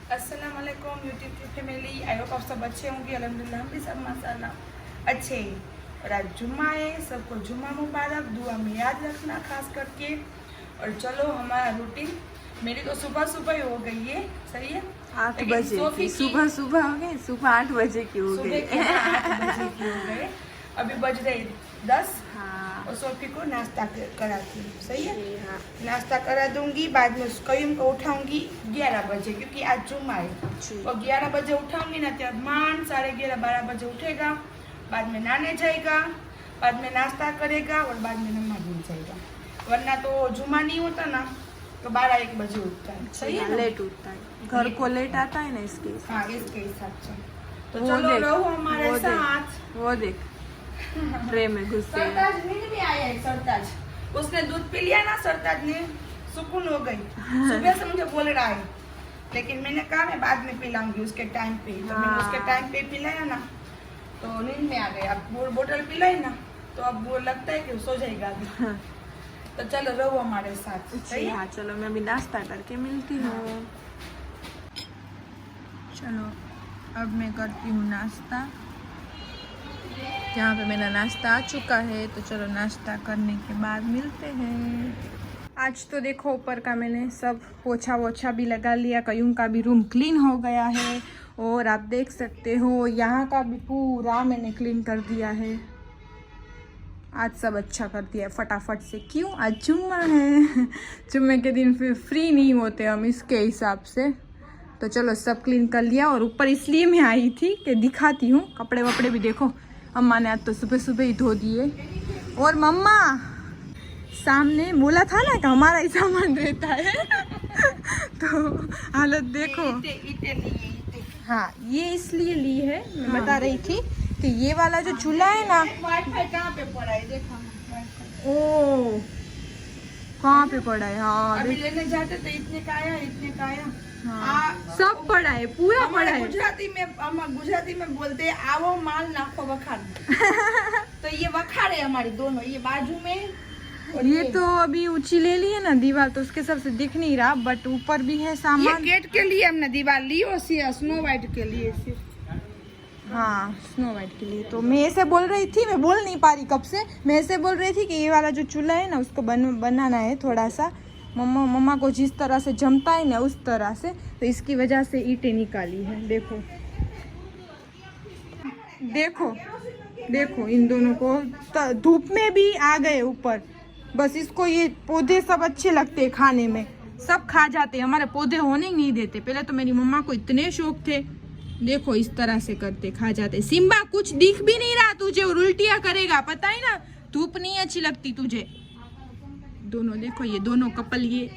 अस्सलाम वालेकुम यूट्यूब की फैमिली। आई होप आप सब अच्छे होंगे। अल्हम्दुलिल्लाह हम भी सब माशाल्लाह अच्छे हैं। और आज जुम्मा है, सबको जुम्मा मुबारक। दुआ में याद रखना खास करके। और चलो हमारा रूटीन, मेरी तो सुबह सुबह ही हो गई है, सही है 8 बजे की सुबह सुबह हो गई। सुबह 8 बजे की हो गई। सुबह के 8 बजे की हो गए। अभी बज रहे 10। हाँ। और सोफी को नाश्ता कराती हूँ, सही है। हाँ। नाश्ता करा दूंगी, बाद में कयूम को उठाऊंगी 11 बजे, क्योंकि आज जुम्मा है। और 11 बजे उठाऊंगी ना, तो मान 11:30-12 बजे उठेगा। बाद में नहाने जाएगा, बाद में नाश्ता करेगा और बाद में नमाज में जाएगा। वरना तो जुम्मा नहीं होता ना तो 12-1 बजे उठता है, सही है ना? लेट उठता है, घर को लेट आता है ना, इसके हिसाब हाँ, इसके हिसाब से। तो वो चलो देख, रहो हमारे वो साथ। वो देख ट्रे में घुस गया। सरताज नींद में आया है। सरताज उसने दूध पी लिया ना, सरताज ने सुकून हो गई। सुबह से मुझे बोल रहा है, लेकिन मैंने कहा मैं बाद में पिलाऊंगी उसके टाइम पे। तो मैंने उसके टाइम पे पिलाया ना, तो नींद में आ गया। अब वो बोतल पिलाई ना, तो अब वो लगता है कि वो सो जाएगा अभी। तो चलो रहो हमारे साथ, सही है? हाँ, चलो मैं भी नाश्ता करके मिलती हूँ। चलो अब मैं करती हूँ नाश्ता। यहाँ पे मेरा नाश्ता आ चुका है, तो चलो नाश्ता करने के बाद मिलते हैं। आज तो देखो ऊपर का मैंने सब पोछा वोछा भी लगा लिया, कयूं का भी रूम क्लीन हो गया है। और आप देख सकते हो यहाँ का भी पूरा मैंने क्लीन कर दिया है। आज सब अच्छा कर दिया फटाफट से। क्यों? आज जुम्मा है। जुम्मे के दिन फिर फ्री नहीं होते हम, इसके हिसाब से। तो चलो सब क्लीन कर लिया। और ऊपर इसलिए मैं आई थी कि दिखाती हूँ। कपड़े वपड़े भी देखो, अम्मा ने आज तो सुबह सुबह ही धो दिए। और मम्मा सामने बोला था ना कि हमारा ही सामान रहता है। तो हालत देखो। इते नहीं है, इते। हाँ, ये इसलिए ली है, मैं बता रही थी कि ये वाला जो चूल्हा है ना। वाईफाई कहाँ पे पड़ा है देखा? ओ, कहाँ पे पड़ा है? हाँ अभी लेने जाते तो इतने का आया, इतने का आया। हाँ, सब पड़ा है, पूरा पड़ा है। गुजराती में बोलते हैं आवो माल नाखो वखार। तो ये वखार है हमारी दोनों, ये बाजू में। और ये तो अभी ऊंची ले ली है ना दीवार, तो उसके सबसे दिख नहीं रहा, बट ऊपर भी है ये सामान। गेट के लिए हमने दीवार ली, और स्नो व्हाइट के लिए सिर्फ। हाँ, स्नो व्हाइट के लिए। तो मैं ऐसे बोल रही थी, मैं बोल नहीं पा रही कब से। मैं ऐसे बोल रही थी कि ये वाला जो चूल्हा है ना, उसको बनाना है थोड़ा सा। मम्मा को जिस तरह से जमता है ना, उस तरह से। तो इसकी वजह से ईंटें निकाली है। देखो देखो देखो, इन दोनों को धूप में भी आ गए ऊपर। बस इसको ये पौधे सब अच्छे लगते हैं खाने में, सब खा जाते हैं। हमारे पौधे होने ही नहीं देते। पहले तो मेरी मम्मा को इतने शौक थे। देखो इस तरह से करते, खा जाते। सिम्बा कुछ दिख भी नहीं रहा तुझे, और उल्टियां करेगा, पता है ना। धूप नहीं अच्छी लगती तुझे। दोनों देखो, ये दोनों कपल ये।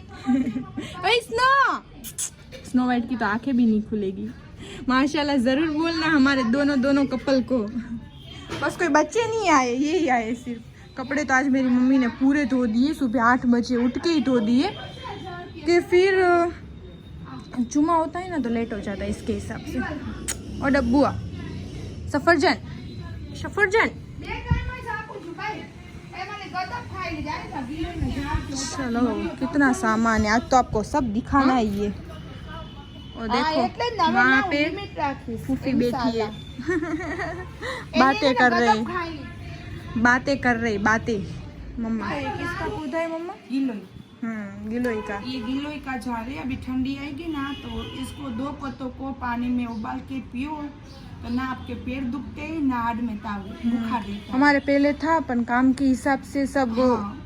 स्नो वाइट की तो आंखें भी नहीं खुलेगी। माशाल्लाह जरूर बोलना हमारे दोनों कपल को। बस कोई बच्चे नहीं आए, ये ही आए सिर्फ। कपड़े तो आज मेरी मम्मी ने पूरे धो दिए, सुबह 8 बजे उठ के ही धो दिए। कि फिर जुम्मा होता है ना तो लेट हो जाता है, इसके हिसाब से। और डब्बुआ सफरजन। चलो कितना सामान है, आज तो आपको सब दिखाना ही है। और देखो वहाँ पे फूफी बैठी है। बातें कर रहे मम्मा। किसका पौधा है मम्मा? गिलोय। गिलोय का। ये गिलोय का झाड़ है। अभी ठंडी आएगी ना, तो इसको 2 पत्तों को पानी में उबाल के पियो, तो ना आपके पैर दुखते हैं ना हाड में बुखार रहता है। हमारे पहले था, अपन काम के हिसाब से सब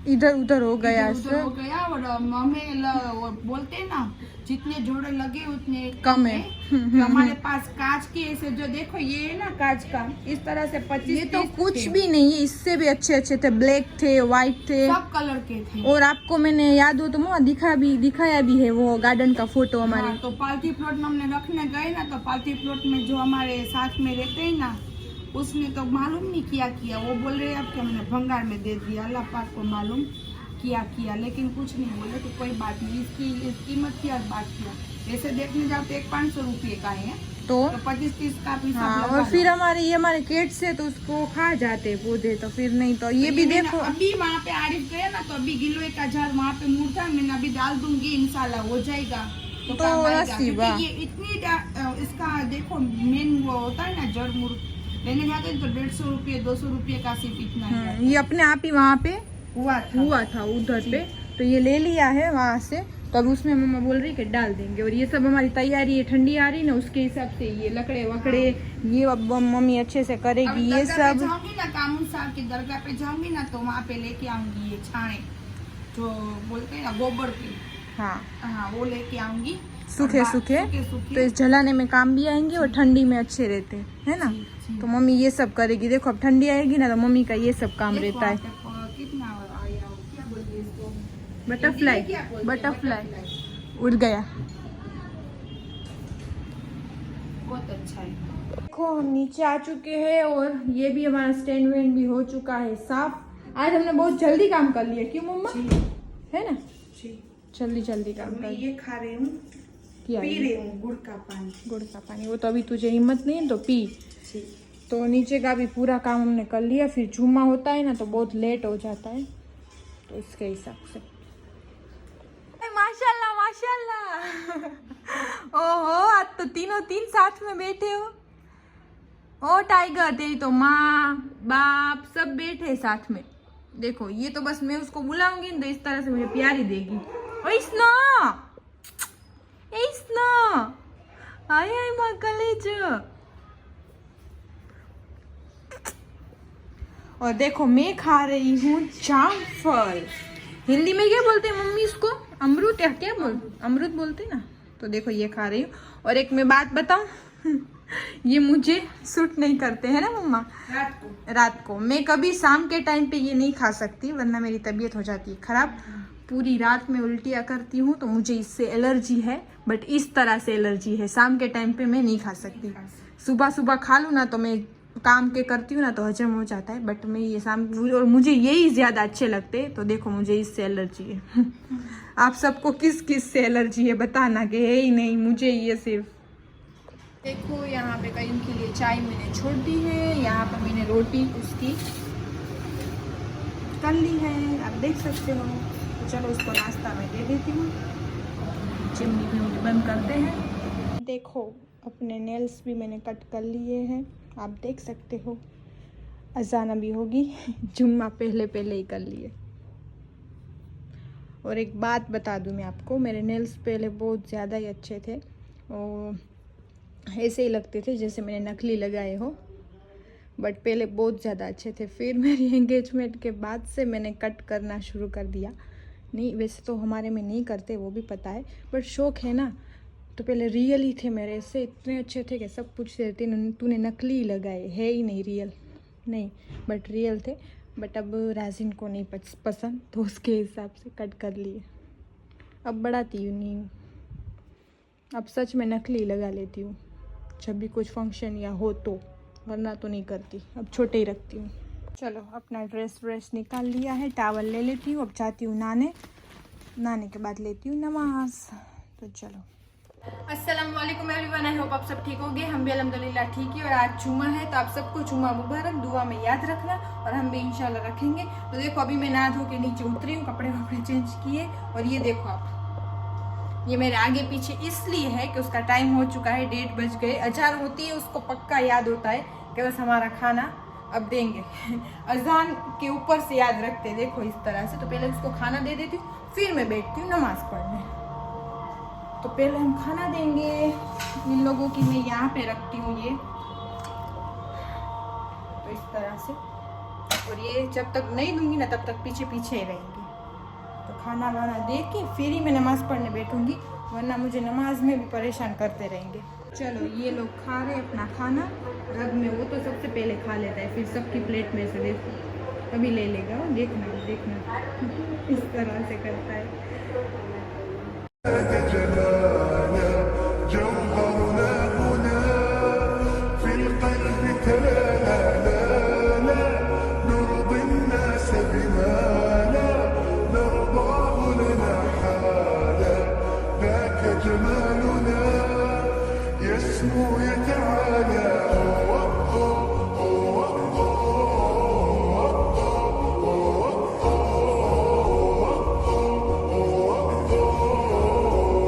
इधर उधर हो गया। और हमें बोलते हैं ना, जितने जोड़े लगे उतने कम है। तो हमारे पास कांच के ऐसे, जो देखो ये है ना कांच का, इस तरह से 25 ये तो कुछ भी नहीं है, इससे भी अच्छे थे। ब्लैक थे, व्हाइट थे, सब कलर के थे। और आपको मैंने याद हो तो मुझे दिखाया भी है वो गार्डन का फोटो हमारे। हाँ, तो पालती प्लॉट में हमने रखने गए ना, तो पालती प्लॉट में जो हमारे साथ में रहते हैं ना, उसने तो मालूम नहीं किया। वो बोल रहे अब हमने भंगार में दे दिया। अल्लाह पाक को मालूम किया, लेकिन कुछ नहीं बोले। तो कोई बात नहीं, इसकी कीमत की बात किया। ऐसे देखने जाओ तो 500 रुपये का है, तो 25-30 का भी। हाँ, और फिर हमारे केट से तो उसको खा जाते पौधे, तो फिर नहीं। तो ये भी देखो, अभी वहाँ पे आरिफ गया ना, तो अभी गिलोय का झाड़ वहाँ पे मुर्दा मैंने अभी डाल दूंगी, इंशाल्लाह हो जाएगा। तो तो काम आएगा, नसीब, क्योंकि हाँ। ये इसका देखो मेन वो होता है ना, जड़ मुड़ लेने जाते हैं तो 150 रुपये 200 रुपये का सिर्फ इतना ही आता ये अपने आप ही वहाँ पे हुआ था उधर पे, तो ये ले लिया है वहाँ से। तो अब उसमें मम्मा बोल रही कि डाल देंगे। और ये सब हमारी तैयारी है, ठंडी आ रही ना, उसके हिसाब से ये लकड़े वकड़े ये अब मम्मी अच्छे से करेगी ये सब। जाऊंगी ना कामून साहब की दरगाह पे जाऊंगी ना, तो वहाँ पे लेके आऊंगी ये छाने जो बोलते हैं ना गोबर की, हाँ वो लेके आऊंगी सूखे सूखे, तो इस जलाने में काम भी आएंगे और ठंडी में अच्छे रहते हैं, है ना। तो मम्मी ये सब करेगी। देखो अब ठंडी आएगी ना तो मम्मी का ये सब काम रहता है। कितना आया, क्या बोलते हैं इसको, बटरफ्लाई उड़ गया। बहुत अच्छा है। देखो हम नीचे आ चुके हैं और ये भी हमारा स्टैंड वैंड भी हो चुका है साफ। आज हमने बहुत जल्दी काम कर लिया, क्यों मम्मा, है ना, जल्दी काम मैं कर ये खा रही हूँ, किया, पी रही हूँ गुड़ का पानी। वो तो अभी तुझे हिम्मत नहीं है तो पी। तो नीचे का भी पूरा काम हमने कर लिया। फिर जुम्मा होता है ना तो बहुत लेट हो जाता है, तो इसके हिसाब से। माशाल्लाह माशाल्लाह ओहो, आज तो तीनों तीन साथ में बैठे हो। ओ टाइगर, तेरी तो माँ बाप सब बैठे साथ में। देखो ये तो बस मैं उसको बुलाऊंगी तो इस तरह से मुझे प्यार ही देगी। आय माँ कलेज। और देखो मैं खा रही हूँ जामफल। हिंदी में क्या बोलते हैं मम्मी इसको, अमरूद या क्या अमरूद बोलते ना। तो देखो ये खा रही हूँ। और एक मैं बात बताऊं ये मुझे सूट नहीं करते हैं ना मम्मा। रात को मैं कभी शाम के टाइम पे ये नहीं खा सकती, वरना मेरी तबीयत हो जाती है खराब। पूरी रात में उल्टियाँ करती हूँ, तो मुझे इससे एलर्जी है। बट इस तरह से एलर्जी है, शाम के टाइम पे मैं नहीं खा सकती। सुबह खा लूँ ना तो मैं काम के करती हूँ ना तो हजम हो जाता है। बट मैं ये शाम, और मुझे यही ज़्यादा अच्छे लगते हैं। तो देखो मुझे इससे एलर्जी है आप सबको किस किस से एलर्जी है बताना, कि है ही नहीं मुझे ये सिर्फ। देखो यहाँ पे कहीं के लिए चाय मैंने छोड़ दी है। यहाँ पर मैंने रोटी उसकी कर ली है, आप देख सकते हो। तो चलो उसको नाश्ता में दे देती हूँ। चिमनी भी बंद करते हैं। देखो अपने नेल्स भी मैंने कट कर लिए हैं, आप देख सकते हो। अजान अभी होगी जुम्मा पहले ही कर लिए। और एक बात बता दूं मैं आपको, मेरे नेल्स पहले बहुत ज़्यादा ही अच्छे थे और ऐसे ही लगते थे जैसे मैंने नकली लगाए हो। बट पहले बहुत ज़्यादा अच्छे थे। फिर मेरी एंगेजमेंट के बाद से मैंने कट करना शुरू कर दिया। नहीं वैसे तो हमारे में नहीं करते, वो भी पता है, बट शौक है ना। तो पहले रियल ही थे मेरे, ऐसे इतने अच्छे थे कि सब पूछते थे तूने नकली लगाए, है ही नहीं रियल नहीं, बट रियल थे। बट अब राजिन को नहीं पसंद, तो उसके हिसाब से कट कर लिए। अब बढ़ाती हूँ नहीं हूँ, अब सच में नकली लगा लेती हूँ जब भी कुछ फंक्शन या हो तो, वरना तो नहीं करती। अब छोटे ही रखती हूँ। चलो अपना ड्रेस निकाल लिया है, टावल ले लेती हूँ। अब जाती हूँ नहाने के बाद लेती हूँ नमाज। तो चलो अस्सलाम वालेकुम एवरीवन, आई होप आप सब ठीक होंगे। हम भी अल्हम्दुलिल्लाह ठीक है। और आज जुम्मा है तो आप सबको जुम्मा मुबारक, दुआ में याद रखना, और हम भी इंशाल्लाह रखेंगे। तो देखो अभी मैं नहा धो के नीचे उतरी हूँ, कपड़े वपड़े चेंज किए। और ये देखो आप, ये मेरे आगे पीछे इसलिए है कि उसका टाइम हो चुका है, 1:30 बज गए। अजान होती है उसको पक्का याद होता है कि बस हमारा खाना अब देंगे अजान के ऊपर से याद रखते हैं। देखो इस तरह से। तो पहले उसको खाना दे देती हूँ, फिर मैं बैठती हूँ नमाज पढ़ने। तो पहले हम खाना देंगे इन लोगों की। मैं यहाँ पे रखती हूँ ये, तो इस तरह से। और ये जब तक नहीं दूंगी ना तब तक पीछे पीछे ही रहेंगे। तो खाना वाना दे के फिर ही मैं नमाज़ पढ़ने बैठूंगी, वरना मुझे नमाज में भी परेशान करते रहेंगे। चलो ये लोग खा रहे अपना खाना रग में, वो तो सबसे पहले खा लेता है, फिर सबकी प्लेट में से देखो कभी ले लेगा वो, देखना इस तरह से करता है।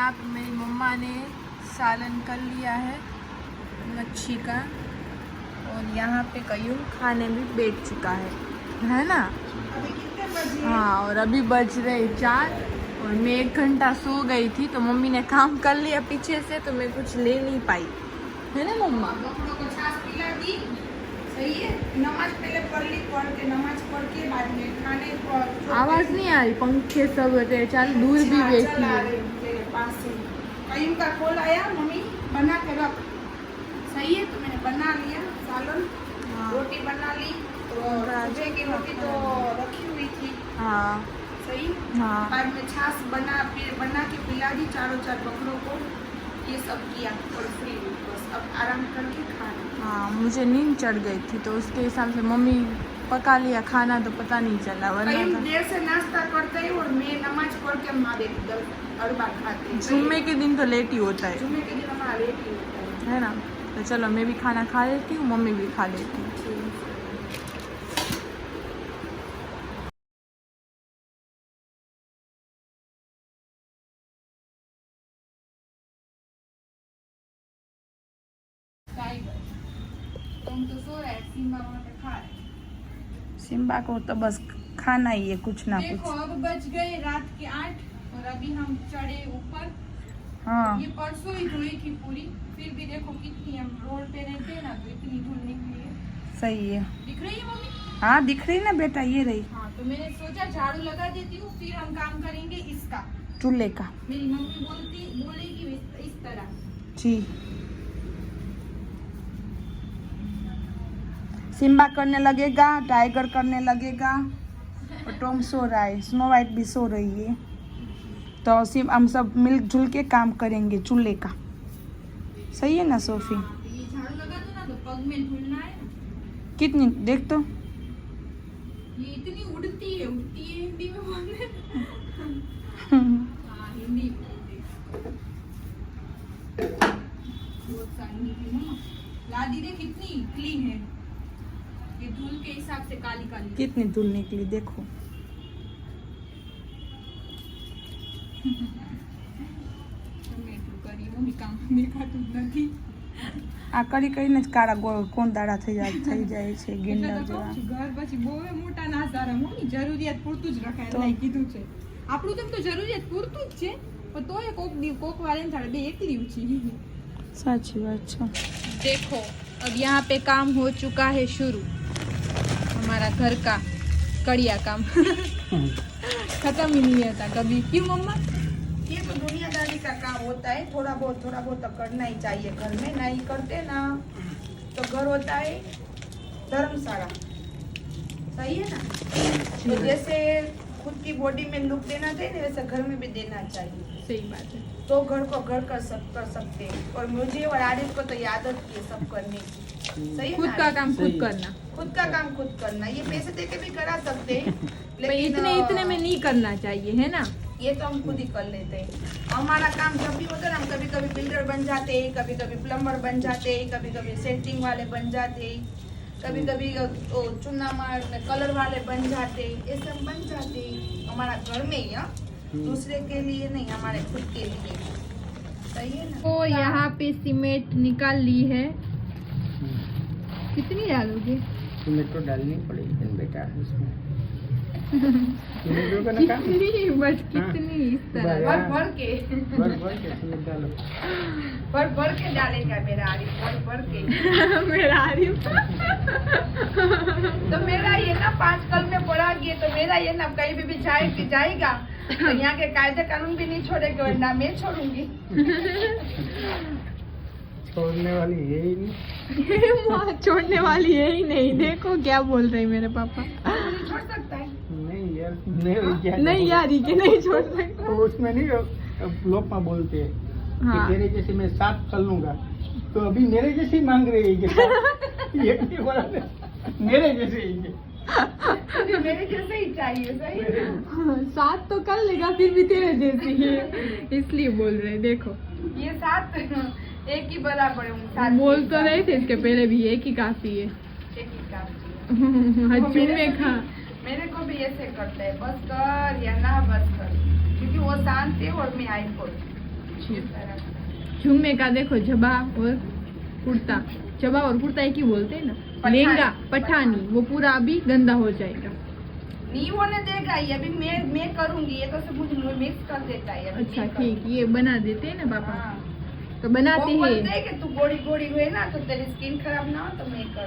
यहाँ पे मेरी मम्मा ने सालन कर लिया है मच्छी का, और यहाँ पे कयूम खाने भी बैठ चुका है ना। अभी कितने बजे? हाँ, और अभी बज रहे 4 और मैं 1 घंटा सो गई थी, तो मम्मी ने काम कर लिया पीछे से, तो मैं कुछ ले नहीं पाई, है ना मम्मा। बकरों को छाछ पिला दी, सही है। नमाज पहले पढ़ ली, पढ़ के नमाज पढ़ के बाद में खाने को। आवाज नहीं आ रही, पंखे सब चल दूर भी बैठी है। मेरे पास से कयूम का कॉल आया, मम्मी बना के रख, सही है। तो मैंने बना लिया सालन, रोटी बना ली, तो सुबह की रोटी तो रखी हुई थी। हाँ सही। हाँ। बाद में छाछ बना के पिला दी चारों 4 बकरों को, ये सब किया और फ्री हुई, बस अब आराम करके खाना। हाँ, मुझे नींद चढ़ गई थी, तो उसके हिसाब से मम्मी पका लिया खाना, तो पता नहीं चला, वरना कहीं तो देर से नाश्ता करते हैं और मैं नमाज पढ़ के हमारे हर बार खाते हैं। जुम्मे के दिन तो लेट ही होता है, जुम्मे के दिन हमारा लेट ही होता है ना। तो चलो मैं भी खाना खा लेती हूँ, मम्मी भी खा लेती हूँ। तुम तो सो रहे, सिम्बा वहाँ पे खा रहे। सिम्बा को तो बस खाना ही है, कुछ ना देखो कुछ। अब बज गए रात के 8 और अभी हम चढ़े ऊपर। हाँ, ये परसों ही धुली थी पूरी, फिर भी देखो कितनी, हम रोड पे रहते हैं ना, तो इतनी धूल निकली है। सही है। दिख रही है मम्मी? हाँ दिख रही ना बेटा, ये रही हाँ, तो मैंने सोचा झाड़ू लगा देती हूँ, फिर हम काम करेंगे इसका, चूल्हे का। मेरी मम्मी बोलेगी इस तरह। जी, सिम्बा करने लगेगा, टाइगर करने लगेगा, और टॉम सो रहा है, स्नो वाइट भी सो रही है। तो हम सब मिलजुल के काम करेंगे चूल्हे का, सही है ना सोफी? हाँ, तो ये झाड़ू लगा दो ना, तो पग में धुलना है ना। कितनी देख तो, ये इतनी उड़ती है हिंदी में बोलने। हाँ, हिंदी में बहुत सारी निकली मम्मा। लादी देख कितनी क्लीन है, ये धूल के हिसाब से काली काली। कितनी धूल निकली देखो। આ કરી કરીને જ કાળા કોણ દાડા થઈ જાય છે ગીંડા જેવા. ઘર પછી બહુ મોટા ના સારા મમ્મી, જરૂરિયાત પૂરતું જ રખાય, તો. એટલે કીધું છે આપણું તેમ તો જરૂરિયાત પૂરતું જ છે, પણ તોય કોક વાર એમ થાય બે એકલી ઊંચી. સાચી વાત છે. देखो अब यहाँ पे काम हो चुका है शुरू, हमारा घर का कड़िया काम खत्म ही नहीं होता कभी, क्यों मम्मा? ये तो दुनियादारी का काम होता है, थोड़ा बहुत तो करना ही चाहिए घर में, नहीं करते ना तो घर होता है धर्मशाला, सही है ना? तो जैसे खुद की बॉडी में लुक देना चाहिए ना, वैसे घर में भी देना चाहिए, सही बात है। तो घर को घर कर सकते हैं। और मुझे और आरिफ को तो ये आदत की है सब करने की, सही है खुद ना? का काम खुद करना, खुद का काम खुद करना, ये पैसे देके भी करा सकते हैं पर इतने में नहीं करना चाहिए, है ना? ये तो हम खुद ही कर लेते हैं। हमारा काम जब भी होता है ना, हम कभी कभी बिल्डर बन जाते हैं, कभी कभी प्लम्बर बन जाते हैं, कभी कभी सेंटिंग वाले बन जाते हैं, कभी कभी चुना मार में कलर वाले बन जाते हैं, ये सब बन जाते हैं हमारा घर में ही, हाँ? दूसरे के लिए नहीं, हमारे खुद के लिए, सही है ना? तो यहाँ पे सीमेंट निकाल ली है, कितनी डालोगे? सीमेंट तो डालनी पड़ेगी बेटा इसमें। सीमेंट का ना काम कितनी बस कितनी इस तरह भर भर के सीमेंट डालो। भर के डालेगा मेरा आरिफ, भर के मेरा आरिफ तो मेरा ये ना 5 कल में पढ़ा गया, तो मेरा ये ना कहीं भी जाएगा तो यहाँ के कायदे कानून भी नहीं छोड़ेगा, वरना मैं छोड़ूंगी। छोड़ने वाली है ही नहीं। छोड़ने वाली है ही नहीं, देखो क्या बोल रहे मेरे पापा। नहीं छोड़ सकता है। नहीं यार, नहीं नहीं यार, ये नहीं छोड़ सकता। तो उसमें नहीं, लोग में बोलते हैं हाँ। कि तेरे जैसे मैं 7 कर लूंगा, तो अभी मेरे जैसे ही मांग रहे हैं ये नहीं बोला, मेरे जैसे ही मेरे जैसे ही चाहिए, सही है। 7 तो कर लेगा, फिर भी तेरे जैसी है, इसलिए बोल रहे। देखो ये 7 एक ही बराबर है, 7 बोल तो रहे थे इसके पहले भी, एक ही काफी है। एक ही काफी है। हजू में खा, मेरे को भी ऐसे करते हैं, बस कर या ना बस कर, क्योंकि वो शांत है और मैं आई फोड़। अच्छी है। जुम्मे का देखो जबा और कुर्ता, जबा और कुर्ता एक ही बोलते हैं ना, पठानी। लहंगा पठानी, वो पूरा अभी गंदा हो जाएगा। नहीं होने देगा ये, अभी मैं करूंगी, ये तो सब मुझे मिक्स कर देता है अभी। अच्छा ठीक, ये बना देते हैं ना पापा, हाँ। तो बनाते वो बोलते हैं। हैं कि तू गोड़ी गोड़ी हुए ना तो तेरी स्किन खराब ना हो तो मैं कर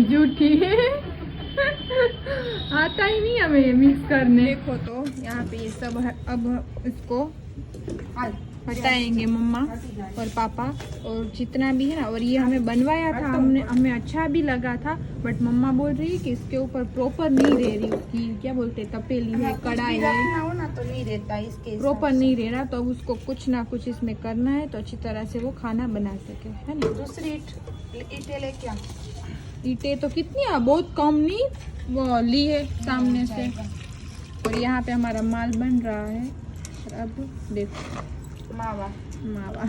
झूठी आता ही नहीं हमें ये मिक्स करने। देखो तो यहाँ पे ये सब है, अब इसको हटाएंगे मम्मा और पापा और जितना भी है ना। और ये हमें बनवाया था, हमने हमें अच्छा भी लगा था, बट मम्मा बोल रही है कि इसके ऊपर प्रॉपर नहीं रह रही उसकी, क्या बोलते हैं, तपेली है, कढ़ाई है, हो ना तो नहीं रहता इसके प्रॉपर नहीं रह रहा, तो अब उसको कुछ ना कुछ इसमें करना है तो अच्छी तरह से वो खाना बना सके, है ना। दूसरी ईटे ले क्या ईटे तो कितनी है, बहुत कम नहीं वो ली है सामने से। और यहाँ पे हमारा माल बन रहा है। और अब देखो मावा मावा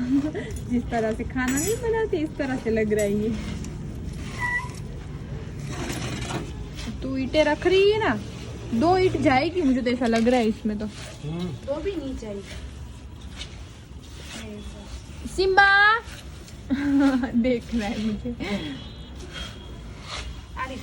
जिस तरह से खाना नहीं बनाते इस तरह से लग रहा है ये। तू ईंटें रख रही है ना, 2 ईंट जाएगी मुझे तो ऐसा लग रहा है इसमें तो। दो भी नहीं चाहिए सिम्बा देख रहा है मुझे। अरे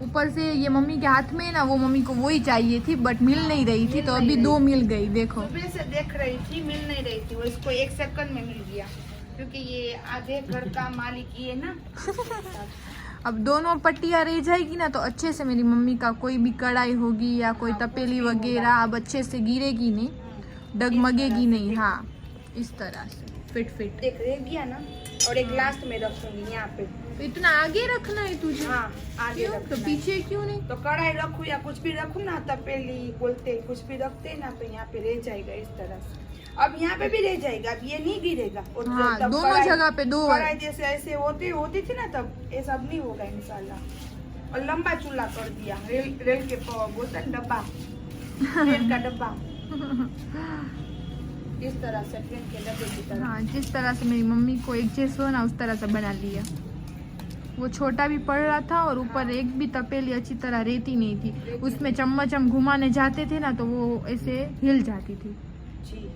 ऊपर से ये मम्मी के हाथ में ना, वो मम्मी को वही चाहिए थी बट मिल नहीं रही थी, तो अभी 2 मिल गई। देखो सुबह से देख रही थी, मिल नहीं रही थी, वो इसको 1 सेकंड में मिल गया क्योंकि ये आधे घर का मालिक ये ना। अब दोनों पट्टियाँ रह जाएगी ना तो अच्छे से मेरी मम्मी का कोई भी कढ़ाई होगी या कोई तपेली वगैरह अब अच्छे से गिरेगी नहीं, डगमगेगी नहीं। हाँ इस तरह से फिट देख रह गया ना। और एक लास्ट में रखूंगी यहाँ पे। तो इतना आगे रखना है तुझे? हाँ आगे क्यों? रखना तो है। पीछे क्यों नहीं? तो कढ़ाई रखूँ या कुछ भी रखूँ ना, तपेली बोलते कुछ भी रखते ना तो यहाँ पे रह जाएगा इस तरह से। अब यहाँ पे भी रह जाएगा, अब ये नहीं गिरेगा। और हाँ, तब दोनों जगह पे 2 कढ़ाई जैसे ऐसे होती थी ना, तब ये सब नहीं होगा इंशाल्लाह। और लंबा चूल्हा कर दिया, रेल के बोलते हैं डब्बा, ट्रेन का डब्बा इस तरह से, ट्रेन के डब्बे की तरह। हाँ जिस तरह से मेरी मम्मी को एक जैसे हो ना उस तरह से बना लिया। वो छोटा भी पड़ रहा था और ऊपर एक भी तपेली अच्छी तरह रहती नहीं थी, उसमें चम्मच हम घुमाने जाते थे ना तो वो ऐसे हिल जाती थी। जी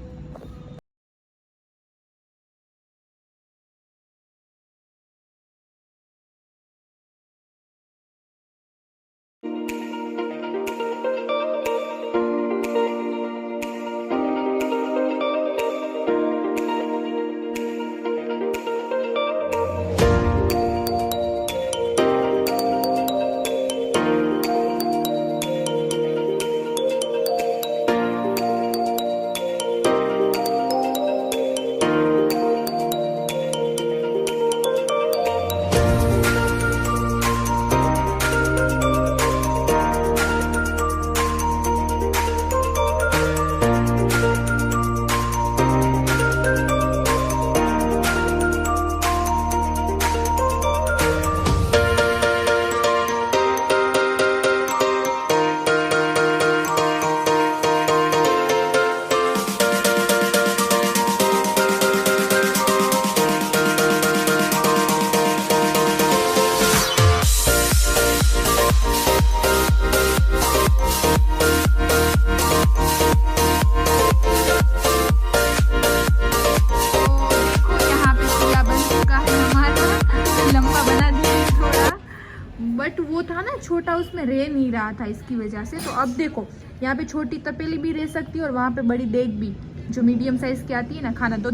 बट वो था ना छोटा, उसमें रह नहीं रहा था इसकी वजह से। तो अब देखो यहाँ पे छोटी तपेली भी रह सकती है और वहाँ पे बड़ी देग भी, जो मीडियम साइज की आती है ना खाना, तो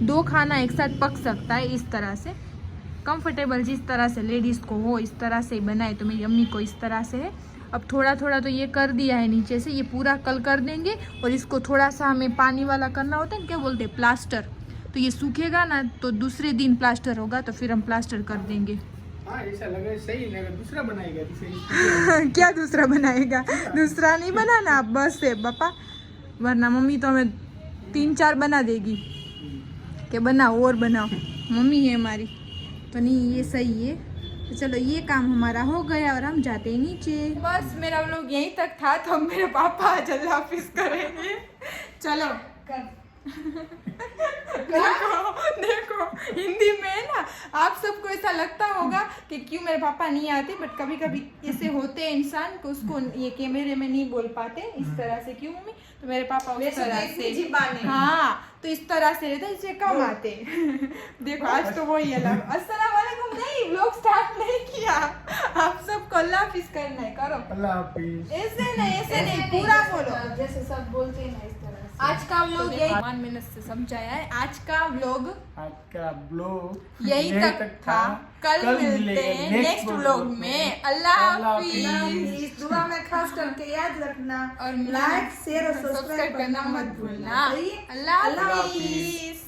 दो खाना एक साथ पक सकता है इस तरह से। कंफर्टेबल जिस तरह से लेडीज़ को हो इस तरह से ही बनाए, तो मेरी अम्मी को इस तरह से है। अब थोड़ा थोड़ा तो ये कर दिया है नीचे से, ये पूरा कल कर देंगे। और इसको थोड़ा सा हमें पानी वाला करना होता है, क्या बोलते हैं, प्लास्टर। तो ये सूखेगा ना तो दूसरे दिन प्लास्टर होगा, तो फिर हम प्लास्टर कर देंगे। हाँ ऐसा लगा सही लगा, दूसरा बनाएगा दूसरा। क्या दूसरा बनाएगा? दूसरा नहीं बनाना आप, बस है पापा, वरना मम्मी तो हमें 3-4 बना देगी कि बनाओ और बनाओ। मम्मी है हमारी तो नहीं, ये सही है। तो चलो ये काम हमारा हो गया और हम जाते हैं नीचे। बस मेरा व्लॉग यहीं तक था, तो हम मेरे पापा आज अल्लाह हाफिज करेंगे। चलो देखो हिंदी में ना आप सबको ऐसा लगता होगा कि क्यों मेरे पापा नहीं आते, बट कभी कभी ऐसे होते हैं इंसान को, उसको ये कैमरे में नहीं बोल पाते इस तरह से। क्यों मम्मी? तो मेरे पापा उस तरह से, हाँ तो इस तरह से रहते, इससे कम आते। देखो आज तो वही अलग। अस्सलाम वालेकुम नहीं, व्लॉग स्टार्ट नहीं किया, आप सबको अल्लाह हाफिज करना है, करो अल्लाह हाफिज। ऐसे नहीं पूरा बोलो जैसे सब बोलते हैं ना इस तरह से। आज का व्लॉग यही 1 मिनट से समझाया है। आज का व्लॉग यही तक था। कल मिलते हैं नेक्स्ट व्लॉग में। अल्लाह हाफिज। दुआ में खास करके याद रखना और लाइक शेयर और सब्सक्राइब करना मत भूलना। अल्लाह हाफिज।